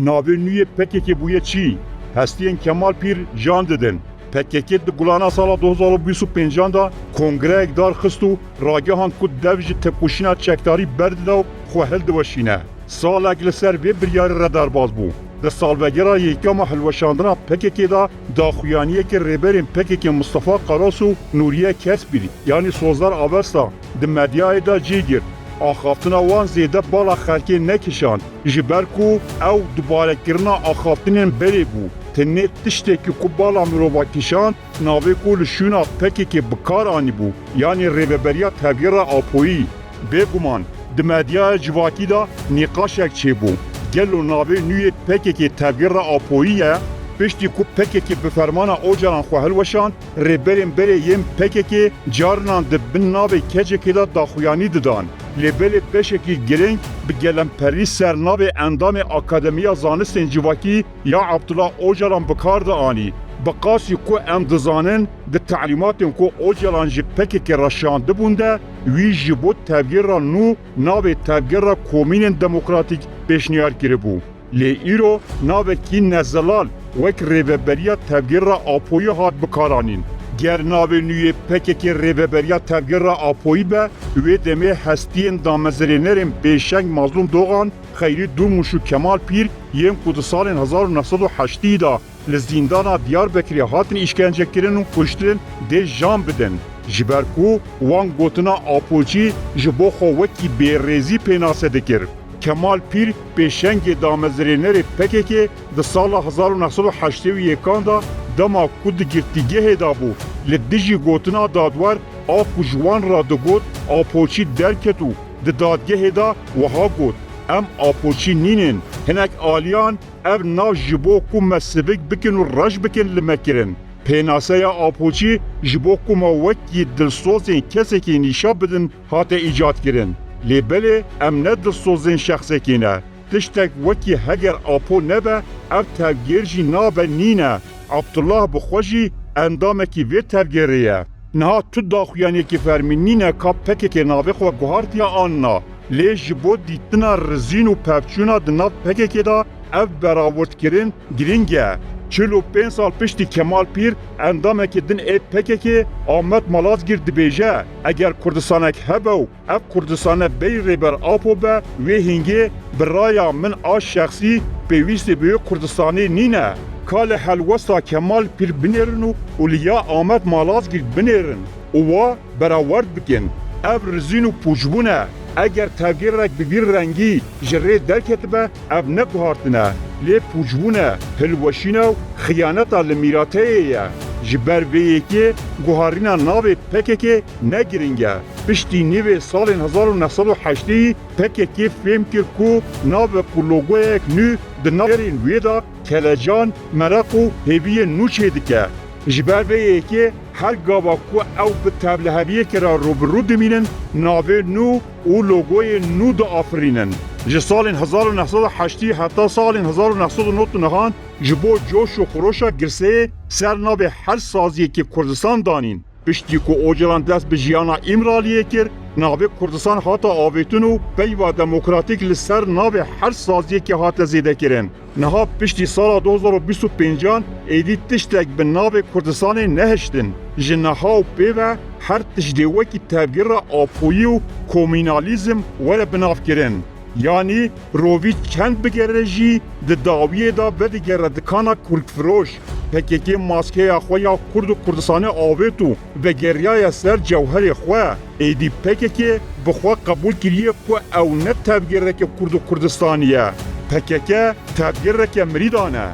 navê nû yê PKK bûye çi? Hestiyên Kemal Pîr can didin. PKK di gulana sala 2025 da kongreyek dar xist û ragihand ku dev ji tepkoşîna çekdarî berdida û xwe hildiweşîne. Salek li ser vê biryarê re derbas bû. Di salvegera yêkama hilweşandina PKK da daxuyaniyekê rêberên PKK Mustafa Qaras û Nuriye Kesbî yanî Sozlar Avesta di medyayê da cî girt. Axaftina wan zêde bala xelkê nekişand ji ber ku ew dubarekirina axaftinên berê bû. Tenê tiştekî ku bala mirova kişand navê ku li şûna PKK bikar anîbû yanî rêveberiya tevgera Apoyî. Bêguman di medyaya civakî da nîqaşek çêbû. Gelo navê nû yê PKK tevgera Apoyî ye, piştî ku PKK bi fermana ocalan xwe hilweşand, rêberên berê yên PKK carinan di bin navê keçekê da daxuyanî didan. Lêbelê beşekî giring bi gelemperî sernavê endamê Akademiya Zanistên Civakî ya Abdullah Ocalan bikar da anî. Bi qasî ku em dizanin di te'lîmatên ku Ocalan ji PKK re şandibûn de wî ji bo tevgera nû navê tevgera Komînên Demokratîk pêşniyar kiribû. Lê îro navekî Nezelal wek rêveberiya tevgera Apoyî hat bikaranîn. Ger navê nû yê PKK rêveberiya tevgera Apoyî be, wê demê hestiyên damezrênerên bêşeng Mazlûm Doğan, Xeyrî Durmuş û Kemal Pîr yên ku di salên 1980 da li zîndana Diyarbekirê hatin îşkencekirin û kuştin dê jan bidin. Ji ber ku wan gotina Apoçî ji bo xwe wekî bêrêzî pênase dikir. Kemal Pîr pêşengê damezrênerê PKK di sala 1981 da dema ku di girtîgehê da bû li dijî gotina dadwar a ku ji wan re digot Apoçî derket û di dadgehê da wiha got em Apoçî nînin, hinek aliyan ev nav ji bo ku me sivik bikin û reş bikin li me kirin. Pênaseya Apoçî ji bo ku me wekî dilsozên kesekê nîşa bidin hate îcat kirin. Lêbelê em ne dilsozên şexsekî ne. Tiştek wekî heger Apo nebe, ev tevgêr jî nabe nîne. Abdullah bi xwe jî endamekî vê tevgêrê ye. Niha tu daxuyaniyekî fermî nîne ka PKK navê xwe guhartiya anna. Lê ji bo dîtina rizîn û pevçûna di nav PKK da ev beravurtkirin giring e. 45 sal piştî Kemal Pîr endamekî din ê PKK Ahmet Malazgirt dibêje eger Kurdistanek hebe û ev Kurdistane bey rêber Apo be wê hingê bi raya min a şexsî pêwîstî bi wê Kurdistanê nîne. Ka li helwesta Kemal Pîr binêrin û li ya Ahmet Malazgirt binêrin û wa berawerd bikin. Ev rizîn û pûçbûn e. Eger tevgêrek bi vî rengî ji rê derketibe ev ne guhartine. Lê pûçbûn e, hilweşîna û xiyaneta li mîrateyê ye. Ji ber vê yekê guharîna navê PKK ne giring e. Piştî nîvê salên 1980 PKK fêm kir ku navek û logoyek nû di navên wê da kelecan, meraq û hêviyên nû çê dike. Ji ber vê yekê her gava ku ew bi tevliheviyekê re rûbirû dimînin navê nû û logoyên nû diafirînin. Ji salên 1980 heta salên 1999 ji bo coş û xiroşa girseyê ser navê her saziyekî Kurdistan danîn. Piştî ku Ocalan dest bi jiyana İmraliyê kir, navê Kurdistan hata avêtin û peyva demokratîk li ser navê her saziyekî hate zêdekirin. Niha piştî sala 2025 êdî tiştek bi navê Kurdistanê nehiştin. Ji niha û pêve her tiştê wekî tevgera Apoyî û komînalîzm were binavkirin. Yani rovî kend bigere jî di dawiyê da vedigere dikana Kurdfiroş. PKK maskeya xwe ya Kurd û Kurdistanê avêt û vegeriya ser cewherê xwe. Êdî PKK bi xwe qebûl kiriye ku ew ne tevgêreke Kurd û Kurdistanî ye. PKK tevgêreke mirîdan e.